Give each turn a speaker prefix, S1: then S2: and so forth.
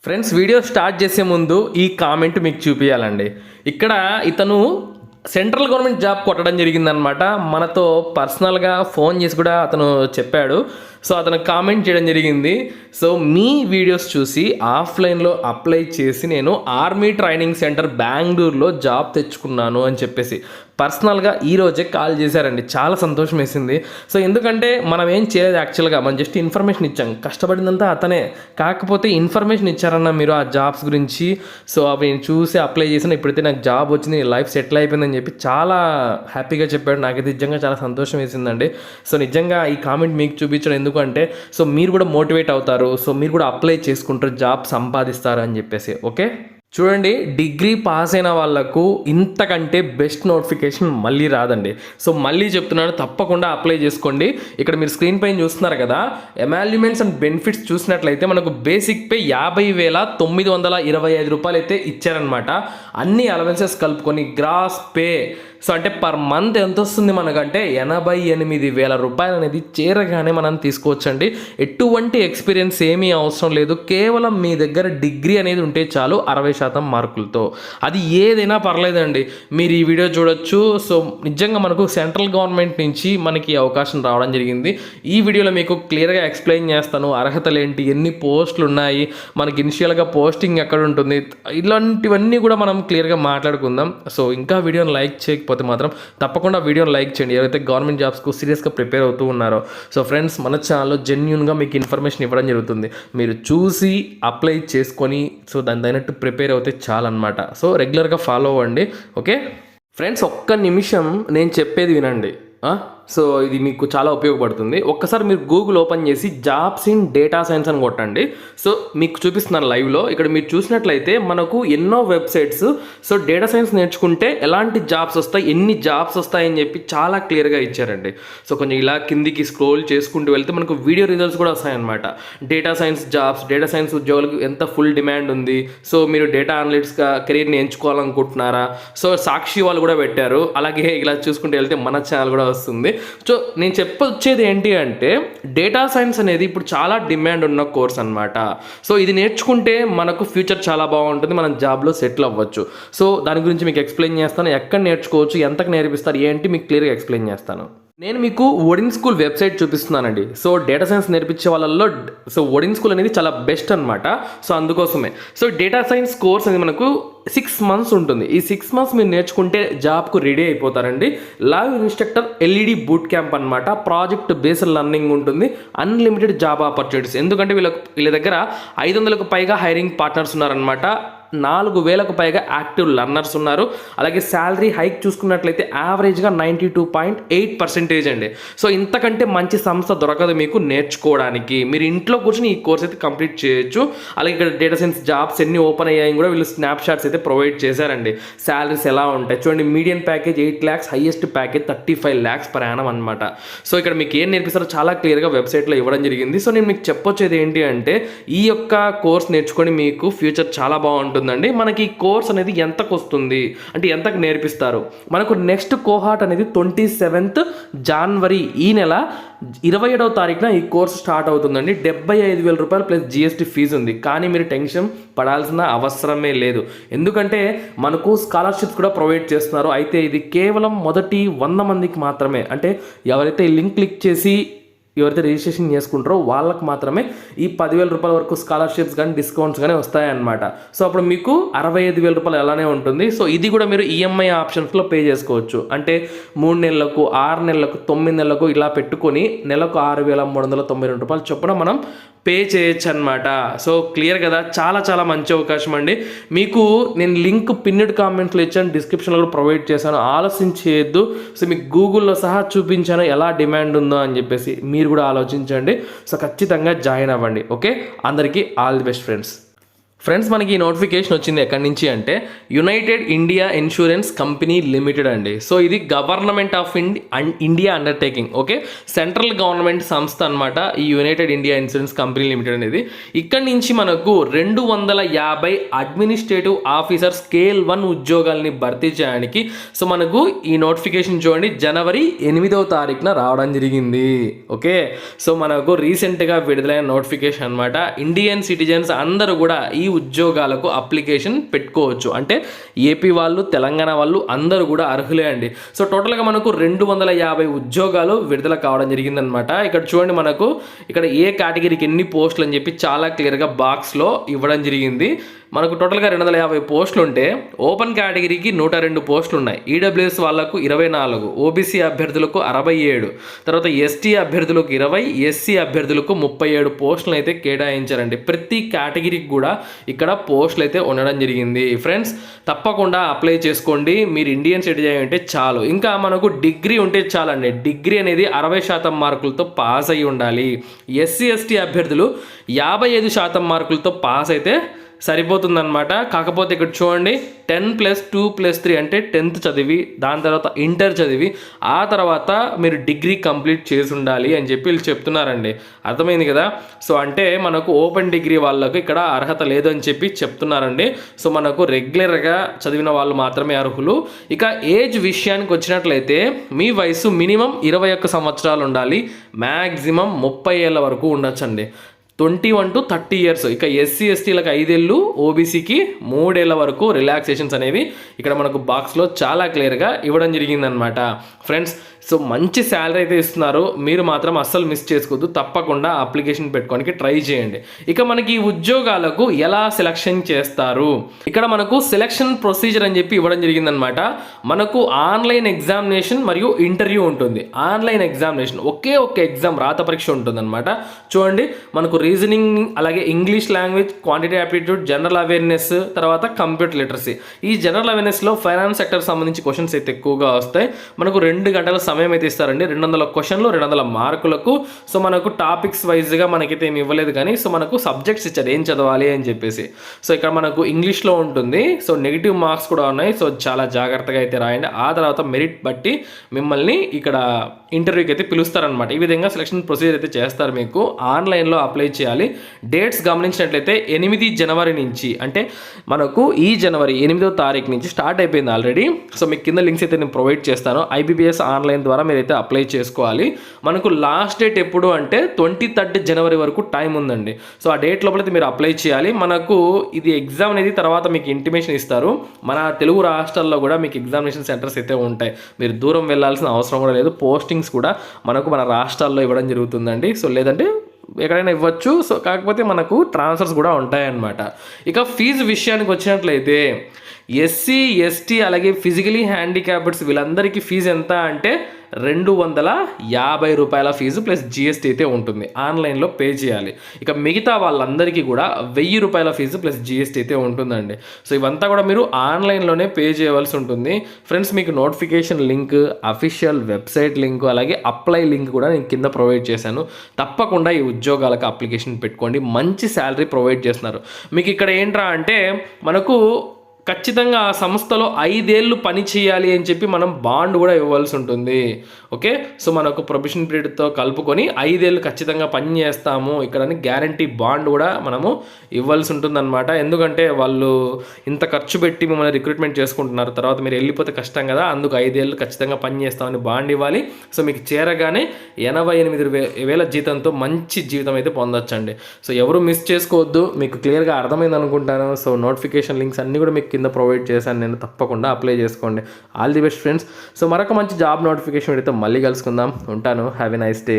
S1: Friends, video start చేసే ముందు ఈ కామెంట్ మీకు చూపించాలండి. ఇక్కడ ఇతను సెంట్రల్ గవర్నమెంట్ జాబ్ కొట్టడం జరిగిందనమాట. మనతో పర్సనల్గా ఫోన్ చేసి కూడా అతను చెప్పాడు. సో అతను కామెంట్ చేయడం జరిగింది. సో మీ వీడియోస్ చూసి ఆఫ్లైన్లో అప్లై చేసి నేను ఆర్మీ ట్రైనింగ్ సెంటర్ బెంగళూరులో జాబ్ తెచ్చుకున్నాను అని చెప్పేసి పర్సనల్గా ఈరోజే కాల్ చేశారండి. చాలా సంతోషం వేసింది. సో ఎందుకంటే మనం ఏం చేయలేదు, యాక్చువల్గా మనం జస్ట్ ఇన్ఫర్మేషన్ ఇచ్చాం. కష్టపడిందంతా అతనే, కాకపోతే ఇన్ఫర్మేషన్ ఇచ్చారన్న మీరు ఆ జాబ్స్ గురించి. సో అవి నేను చూసి అప్లై చేసిన, ఇప్పుడైతే నాకు జాబ్ వచ్చింది, లైఫ్ సెటిల్ అయిపోయిందని చెప్పి చాలా హ్యాపీగా చెప్పాడు. నాకైతే నిజంగా చాలా సంతోషం వేసిందండి. సో నిజంగా ఈ కామెంట్ మీకు చూపించడం ఎందుకంటే సో మీరు కూడా మోటివేట్ అవుతారు, సో మీరు కూడా అప్లై చేసుకుంటారు, జాబ్ సంపాదిస్తారు అని చెప్పేసి. ఓకే, చూడండి, డిగ్రీ పాస్ అయిన వాళ్ళకు ఇంతకంటే బెస్ట్ నోటిఫికేషన్ మళ్ళీ రాదండి. సో మళ్ళీ చెప్తున్నాను, తప్పకుండా అప్లై చేసుకోండి. ఇక్కడ మీరు స్క్రీన్ పైన చూస్తున్నారు కదా, ఎమాల్యుమెంట్స్ అండ్ బెనిఫిట్స్ చూసినట్లయితే మనకు బేసిక్ పే 50,925 రూపాయలు అయితే ఇచ్చారనమాట. అన్ని అలవెన్సెస్ కలుపుకొని గ్రాస్ పే, సో అంటే పర్ మంత్ ఎంత వస్తుంది మనకంటే 88,000 రూపాయలు అనేది చేరగానే మనం తీసుకోవచ్చండి. ఎటువంటి ఎక్స్పీరియన్స్ ఏమీ అవసరం లేదు. కేవలం మీ దగ్గర డిగ్రీ అనేది ఉంటే చాలు, 60% మార్కులతో. అది ఏదైనా పర్లేదండి. మీరు ఈ వీడియో చూడొచ్చు. సో నిజంగా మనకు సెంట్రల్ గవర్నమెంట్ నుంచి మనకి అవకాశం రావడం జరిగింది. ఈ వీడియోలో మీకు క్లియర్గా ఎక్స్ప్లెయిన్ చేస్తాను. అర్హతలు ఏంటి, ఎన్ని పోస్టులు ఉన్నాయి, మనకి ఇనిషియల్గా పోస్టింగ్ ఎక్కడ ఉంటుంది, ఇలాంటివన్నీ కూడా మనం క్లియర్గా మాట్లాడుకుందాం. సో ఇంకా వీడియోని లైక్ చేయకపోతే మాత్రం తప్పకుండా వీడియోని లైక్ చేయండి, ఎవరైతే గవర్నమెంట్ జాబ్స్కు సీరియస్గా ప్రిపేర్ అవుతూ ఉన్నారో. సో ఫ్రెండ్స్, మన ఛానల్లో జెన్యూన్గా మీకు ఇన్ఫర్మేషన్ ఇవ్వడం జరుగుతుంది. మీరు చూసి అప్లై చేసుకొని సో దాని తగినట్టు ప్రిపేర్ అవుతే చాలన్నమాట. సో రెగ్యులర్గా ఫాలో అవ్వండి. ఓకే ఫ్రెండ్స్, ఒక్క నిమిషం నేను చెప్పేది వినండి. సో ఇది మీకు చాలా ఉపయోగపడుతుంది. ఒక్కసారి మీరు గూగుల్ ఓపెన్ చేసి జాబ్స్ ఇన్ డేటా సైన్స్ అని కొట్టండి. సో మీకు చూపిస్తున్నాను లైవ్లో. ఇక్కడ మీరు చూసినట్లయితే మనకు ఎన్నో వెబ్సైట్స్, సో డేటా సైన్స్ నేర్చుకుంటే ఎలాంటి జాబ్స్ వస్తాయి, ఎన్ని జాబ్స్ వస్తాయని చెప్పి చాలా క్లియర్గా ఇచ్చారండి. సో కొంచెం ఇలా కిందికి స్క్రోల్ చేసుకుంటూ వెళ్తే మనకు వీడియో రిజల్ట్స్ కూడా వస్తాయన్నమాట. Data science jobs, data science ఉద్యోగులకు ఎంత ఫుల్ డిమాండ్ ఉంది, సో మీరు డేటా అనలిటిక్స్గా కెరీర్ని ఎంచుకోవాలనుకుంటున్నారా, సో సాక్షి వాళ్ళు కూడా పెట్టారు. అలాగే ఇలా చూసుకుంటూ వెళ్తే మన ఛానల్ కూడా వస్తుంది. సో నేను చెప్పొచ్చేది ఏంటి అంటే, డేటా సైన్స్ అనేది ఇప్పుడు చాలా డిమాండ్ ఉన్న కోర్స్ అనమాట. సో ఇది నేర్చుకుంటే మనకు ఫ్యూచర్ చాలా బాగుంటుంది, మనం జాబ్లో సెటిల్ అవ్వచ్చు. సో దాని గురించి మీకు ఎక్స్ప్లెయిన్ చేస్తాను. ఎక్కడ నేర్చుకోవచ్చు, ఎంతకు నేర్పిస్తారు ఏంటి మీకు క్లియర్గా ఎక్స్ప్లెయిన్ చేస్తాను. నేను మీకు ఓడిన్ స్కూల్ వెబ్సైట్ చూపిస్తున్నానండి. సో డేటా సైన్స్ నేర్పించే వాళ్ళల్లో సో ఓడిన్ స్కూల్ అనేది చాలా బెస్ట్ అనమాట. సో అందుకోసమే సో డేటా సైన్స్ కోర్స్ అనేది మనకు 6 months ఉంటుంది. ఈ 6 months మీరు నేర్చుకుంటే జాబ్కు రెడీ అయిపోతారండి. Live instructor led boot camp అనమాట. ప్రాజెక్ట్ బేస్డ్ లర్నింగ్ ఉంటుంది. Unlimited job opportunities. ఎందుకంటే వీళ్ళ దగ్గర 500కు పైగా హైరింగ్ పార్ట్నర్స్ ఉన్నారనమాట. 4,000కు పైగా యాక్టివ్ లర్నర్స్ ఉన్నారు. అలాగే శాలరీ హైక్ చూసుకున్నట్లయితే యావరేజ్గా 92.8% అండి. సో ఇంతకంటే మంచి సంస్థ దొరకదు మీకు నేర్చుకోవడానికి. మీరు ఇంట్లో కూర్చొని ఈ కోర్స్ అయితే కంప్లీట్ చేయొచ్చు. అలాగే ఇక్కడ డేటా సైన్స్ జాబ్స్ ఎన్ని ఓపెన్ అయ్యాయి కూడా వీళ్ళు స్నాప్ షాట్స్ అయితే ప్రొవైడ్ చేశారండి. శాలరీస్ ఎలా ఉంటాయి చూడండి. Medium package 8 lakhs, highest package 35 lakhs per annum అనమాట. సో ఇక్కడ మీకు ఏం నేర్పిస్తారో చాలా క్లియర్గా వెబ్సైట్లో ఇవ్వడం జరిగింది. సో నేను మీకు చెప్పొచ్చేది ఏంటి అంటే, ఈ యొక్క కోర్స్ నేర్చుకొని మీకు ఫ్యూచర్ చాలా బాగుంటుంది. మనకి ఈ కోర్స్ అనేది ఎంతకు వస్తుంది అంటే ఎంతకు నేర్పిస్తారు, మనకు నెక్స్ట్ కోహార్ట్ అనేది 27th January ఈ నెల 27వ తారీఖున ఈ కోర్స్ స్టార్ట్ అవుతుందండి. 75,000 రూపాయలు ప్లస్ GST ఫీజు ఉంది. కానీ మీరు టెన్షన్ పడాల్సిన అవసరమే లేదు, ఎందుకంటే మనకు స్కాలర్షిప్స్ కూడా ప్రొవైడ్ చేస్తున్నారు. అయితే ఇది కేవలం మొదటి 100 మందికి మాత్రమే. అంటే ఎవరైతే ఈ లింక్ క్లిక్ చేసి ఎవరైతే రిజిస్ట్రేషన్ చేసుకుంటారో వాళ్ళకి మాత్రమే ఈ 10,000 రూపాయల వరకు స్కాలర్షిప్స్ కానీ డిస్కౌంట్స్ కానీ వస్తాయన్నమాట. సో అప్పుడు మీకు 65,000 రూపాయలు అలానే ఉంటుంది. సో ఇది కూడా మీరు ఈఎంఐ ఆప్షన్స్లో పే చేసుకోవచ్చు. అంటే 3 నెలలకు, 6 నెలలకు, 9 నెలలకు ఇలా పెట్టుకొని నెలకు 6,392 రూపాయలు చొప్పున మనం పే చేయొచ్చు అనమాట. సో క్లియర్ కదా, చాలా చాలా మంచి అవకాశం అండి. మీకు నేను లింక్ పిన్నెడ్ కామెంట్స్లో ఇచ్చాను, డిస్క్రిప్షన్లో కూడా ప్రొవైడ్ చేశాను. ఆలోచన చేయొద్దు. సో మీకు గూగుల్లో సహా చూపించాను ఎలా డిమాండ్ ఉందో అని చెప్పేసి. మీరు కూడా ఆలోచించండి. సో ఖచ్చితంగా జాయిన్ అవ్వండి. ఓకే, అందరికీ ఆల్ ది బెస్ట్ ఫ్రెండ్స్. మనకి ఈ నోటిఫికేషన్ వచ్చింది ఎక్కడి నుంచి అంటే, United India insurance company limited అండి. సో ఇది government of India undertaking. Okay, central government సంస్థ అనమాట ఈ United India insurance company limited అనేది. ఇక్కడి నుంచి మనకు 250 అడ్మినిస్ట్రేటివ్ ఆఫీసర్ స్కేల్ 1 ఉద్యోగాల్ని భర్తీ చేయడానికి సో మనకు ఈ నోటిఫికేషన్ చూడండి January 8వ తారీఖున రావడం జరిగింది. ఓకే, సో మనకు రీసెంట్గా విడుదలైన నోటిఫికేషన్ అనమాట. ఇండియన్ సిటిజన్స్ అందరూ కూడా ఈ ఉద్యోగాలకు అప్లికేషన్ పెట్టుకోవచ్చు. అంటే ఏపీ వాళ్ళు, తెలంగాణ వాళ్ళు అందరూ కూడా అర్హులే అండి. సో టోటల్గా మనకు 250 ఉద్యోగాలు విడుదల కావడం జరిగిందనమాట. ఇక్కడ చూడండి, మనకు ఇక్కడ ఏ కేటగిరీకి ఎన్ని పోస్టులు అని చెప్పి చాలా క్లియర్గా బాక్స్లో ఇవ్వడం జరిగింది. మనకు టోటల్గా 250 పోస్టులు ఉంటే ఓపెన్ కేటగిరీకి 102 పోస్టులు ఉన్నాయి. ఈడబ్ల్యూఎస్ వాళ్ళకు 24, ఓబీసీ అభ్యర్థులకు 67, తర్వాత ఎస్టీ అభ్యర్థులకు 20, ఎస్సీ అభ్యర్థులకు 37 పోస్టులు అయితే కేటాయించారండి. ప్రతి కేటగిరీకి కూడా ఇక్కడ పోస్టులు అయితే ఉండడం జరిగింది. ఫ్రెండ్స్, తప్పకుండా అప్లై చేసుకోండి. మీరు ఇండియన్ సిటిజన్ అంటే చాలు. ఇంకా మనకు డిగ్రీ ఉంటే చాలండి. డిగ్రీ అనేది 60% మార్కులతో పాస్ అయ్యి ఉండాలి. ఎస్సీ ఎస్టీ అభ్యర్థులు 55% మార్కులతో పాస్ అయితే సరిపోతుందన్నమాట. కాకపోతే ఇక్కడ చూడండి, 10+2+3 అంటే 10th చదివి, దాని తర్వాత ఇంటర్ చదివి, ఆ తర్వాత మీరు డిగ్రీ కంప్లీట్ చేసి ఉండాలి అని చెప్పి వీళ్ళు చెప్తున్నారండి. అర్థమైంది కదా? సో అంటే మనకు ఓపెన్ డిగ్రీ వాళ్ళకు ఇక్కడ అర్హత లేదు అని చెప్పి చెప్తున్నారండి. సో మనకు రెగ్యులర్గా చదివిన వాళ్ళు మాత్రమే అర్హులు. ఇక ఏజ్ విషయానికి వచ్చినట్లయితే మీ వయసు మినిమం 21 సంవత్సరాలు ఉండాలి. మ్యాక్సిమం 30 ఏళ్ళ వరకు ఉండొచ్చండి. 21 to 30 years. ఇక ఎస్సీ ఎస్టీలకు 5 ఏళ్ళు, ఓబీసీకి 3 ఏళ్ళ వరకు రిలాక్సేషన్స్ అనేవి ఇక్కడ మనకు బాక్స్లో చాలా క్లియర్గా ఇవ్వడం జరిగిందనమాట. ఫ్రెండ్స్, సో మంచి శాలరీ అయితే ఇస్తున్నారు. మీరు మాత్రం అస్సలు మిస్ చేసుకోవద్దు. తప్పకుండా అప్లికేషన్ పెట్టుకోవడానికి ట్రై చేయండి. ఇక మనకి ఈ ఉద్యోగాలకు ఎలా సెలక్షన్ చేస్తారు, ఇక్కడ మనకు సెలక్షన్ ప్రొసీజర్ అని చెప్పి ఇవ్వడం జరిగిందనమాట. మనకు ఆన్లైన్ ఎగ్జామినేషన్ మరియు ఇంటర్వ్యూ ఉంటుంది. ఆన్లైన్ ఎగ్జామినేషన్ ఒకే ఎగ్జామ్, రాత పరీక్ష ఉంటుందన్నమాట. చూడండి, మనకు రీజనింగ్, అలాగే English language, quantity aptitude, general awareness, తర్వాత కంప్యూటర్ లిటరసీ. ఈ జనరల్ అవేర్నెస్లో ఫైనాన్స్ సెక్టర్ సంబంధించి క్వశ్చన్స్ అయితే ఎక్కువగా వస్తాయి. మనకు 2 గంటల సమయం అయితే ఇస్తారండి. 200 క్వశ్చన్లు, 200 మార్కులకు. సో మనకు టాపిక్స్ వైజ్గా మనకైతే ఏమి ఇవ్వలేదు, కానీ సో మనకు సబ్జెక్ట్స్ ఇచ్చారు ఏం చదవాలి అని చెప్పేసి. సో ఇక్కడ మనకు ఇంగ్లీష్లో ఉంటుంది. సో నెగిటివ్ మార్క్స్ కూడా ఉన్నాయి. సో చాలా జాగ్రత్తగా అయితే రాయండి. ఆ తర్వాత మెరిట్ బట్టి మిమ్మల్ని ఇక్కడ ఇంటర్వ్యూకి అయితే పిలుస్తారనమాట. ఈ విధంగా సెలక్షన్ ప్రొసీజర్ అయితే చేస్తారు. మీకు ఆన్లైన్లో అప్లై చేయాలి. డేట్స్ గమనించినట్లయితే 8 జనవరి నుంచి, అంటే మనకు ఈ జనవరి 8వ తారీఖు నుంచి స్టార్ట్ అయిపోయింది ఆల్రెడీ. సో మీకు కింద లింక్స్ అయితే నేను ప్రొవైడ్ చేస్తాను. IBPS ఆన్లైన్ ద్వారా మీరైతే అప్లై చేసుకోవాలి. మనకు లాస్ట్ డేట్ ఎప్పుడు అంటే 23 జనవరి వరకు టైం ఉందండి. సో ఆ డేట్ లోపలైతే మీరు అప్లై చేయాలి. మనకు ఇది ఎగ్జామ్ అనేది తర్వాత మీకు ఇంటిమేషన్ ఇస్తారు. మన తెలుగు రాష్ట్రాల్లో కూడా మీకు ఎగ్జామినేషన్ సెంటర్స్ అయితే ఉంటాయి. మీరు దూరం వెళ్ళాల్సిన అవసరం కూడా లేదు. పోస్టింగ్స్ కూడా మనకు మన రాష్ట్రాల్లో ఇవ్వడం జరుగుతుందండి. సో లేదంటే ఎక్కడైనా ఇవ్వచ్చు. సో కాకపోతే మనకు ట్రాన్స్ఫర్స్ కూడా ఉంటాయన్నమాట. ఇక ఫీజు విషయానికి వచ్చినట్లయితే ఎస్సీ ఎస్టీ అలాగే ఫిజికలీ హ్యాండిక్యాప్డ్స్ వీళ్ళందరికీ ఫీజు ఎంత అంటే 250 రూపాయల ఫీజు ప్లస్ GST అయితే ఉంటుంది. ఆన్లైన్లో పే చేయాలి. ఇక మిగతా వాళ్ళందరికీ కూడా 1000 రూపాయల ఫీజు ప్లస్ GST అయితే ఉంటుందండి. సో ఇవంతా కూడా మీరు ఆన్లైన్లోనే పే చేయవలసి ఉంటుంది. ఫ్రెండ్స్, మీకు notification link, official website link, అలాగే అప్లై లింక్ కూడా నేను కింద ప్రొవైడ్ చేశాను. తప్పకుండా ఈ ఉద్యోగాలకు అప్లికేషన్ పెట్టుకోండి. మంచి శాలరీ ప్రొవైడ్ చేస్తున్నారు. మీకు ఇక్కడ ఏంట్రా అంటే మనకు ఖచ్చితంగా ఆ సంస్థలో 5 ఏళ్ళు పని చేయాలి అని చెప్పి మనం బాండ్ కూడా ఇవ్వాల్సి ఉంటుంది. ఓకే, సో మనకు ప్రొబేషన్ పీరియడ్తో కలుపుకొని 5 ఏళ్ళు ఖచ్చితంగా పని చేస్తాము ఇక్కడ అని గ్యారంటీ బాండ్ కూడా మనము ఇవ్వాల్సి ఉంటుందన్నమాట. ఎందుకంటే వాళ్ళు ఇంత ఖర్చు పెట్టి మిమ్మల్ని రిక్రూట్మెంట్ చేసుకుంటున్నారు, తర్వాత మీరు వెళ్ళిపోతే కష్టం కదా. అందుకు 5 ఏళ్ళు ఖచ్చితంగా పని చేస్తామని బాండ్ ఇవ్వాలి. సో మీకు చేరగానే 88,000 జీతంతో మంచి జీవితం అయితే పొందొచ్చండి. సో ఎవరు మిస్ చేసుకోవద్దు. మీకు క్లియర్గా అర్థమైంది అనుకుంటాను. సో నోటిఫికేషన్ లింక్స్ అన్నీ కూడా మీకు కింద ప్రొవైడ్ చేశాను నేను. తప్పకుండా అప్లై చేసుకోండి. All the best friends. So మరొక మంచి జాబ్ నోటిఫికేషన్ అయితే మళ్ళీ కలుసుకుందాం. ఉంటాను. Have a nice day.